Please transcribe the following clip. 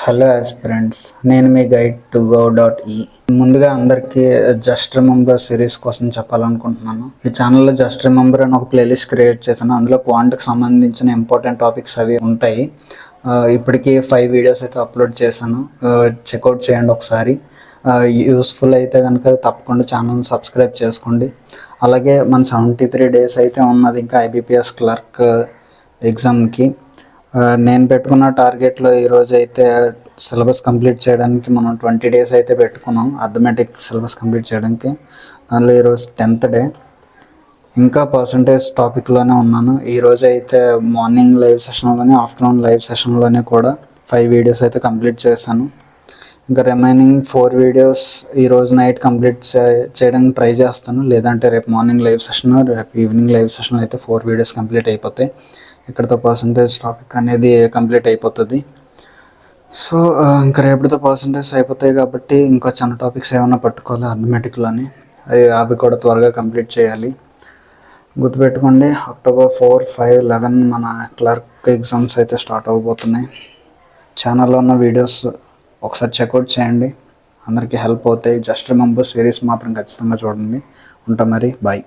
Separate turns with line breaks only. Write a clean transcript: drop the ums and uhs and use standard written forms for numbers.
Hello aspirants, నేను మీ guide to go.e. ముందుగా అందరికీ జస్ట్ రిమెంబర్ సిరీస్ కోసం చెప్పాలనుకుంటున్నాను. ఈ ఛానల్లో జస్ట్ రిమెంబర్ అని ఒక ప్లేలిస్ట్ క్రియేట్ చేశాను. అందులో క్వాంట్కి సంబంధించిన ఇంపార్టెంట్ టాపిక్స్ అవి ఉంటాయి. ఇప్పటికీ 5 వీడియోస్ అయితే అప్లోడ్ చేశాను. చెక్అవుట్ చేయండి ఒకసారి. యూస్ఫుల్ అయితే కనుక తప్పకుండా ఛానల్ని సబ్స్క్రైబ్ చేసుకోండి. అలాగే మన 73 days అయితే ఉన్నది ఇంకా IBPS క్లర్క్ ఎగ్జామ్కి. నేను పెట్టుకున్న టార్గెట్లో ఈరోజు అయితే సిలబస్ కంప్లీట్ చేయడానికి మనం 20 days అయితే పెట్టుకున్నాం, అథమెటిక్ సిలబస్ కంప్లీట్ చేయడానికి. దానిలో ఈరోజు 10th డే. ఇంకా పర్సంటేజ్ టాపిక్లోనే ఉన్నాను. ఈరోజు అయితే మార్నింగ్ లైవ్ సెషన్లోనే, ఆఫ్టర్నూన్ లైవ్ సెషన్లోనే కూడా 5 వీడియోస్ అయితే కంప్లీట్ చేశాను. ఇంకా రిమైనింగ్ 4 వీడియోస్ ఈరోజు నైట్ కంప్లీట్ చేయడానికి ట్రై చేస్తాను. లేదంటే రేపు మార్నింగ్ లైవ్ సెషన్, రేపు ఈవినింగ్ లైవ్ సెషన్ అయితే 4 వీడియోస్ కంప్లీట్ అయిపోతాయి. ఇక్కడతో పర్సంటేజ్ టాపిక్ అనేది కంప్లీట్ అయిపోతుంది. సో ఇంకా రేపటితో పర్సంటేజ్ అయిపోతాయి కాబట్టి ఇంకా చిన్న టాపిక్స్ ఏమైనా పట్టుకోవాలి అథమెటిక్లోని, అవి కూడా త్వరగా కంప్లీట్ చేయాలి. గుర్తుపెట్టుకోండి, October 4, 5, 11 మన క్లర్క్ ఎగ్జామ్స్ అయితే స్టార్ట్ అవబోతున్నాయి. ఛానల్లో ఉన్న వీడియోస్ ఒకసారి చెక్అవుట్ చేయండి, అందరికీ హెల్ప్ అవుతాయి. జస్ట్ రిమెంబర్ సిరీస్ మాత్రం ఖచ్చితంగా చూడండి. ఉంటా మరి, బాయ్.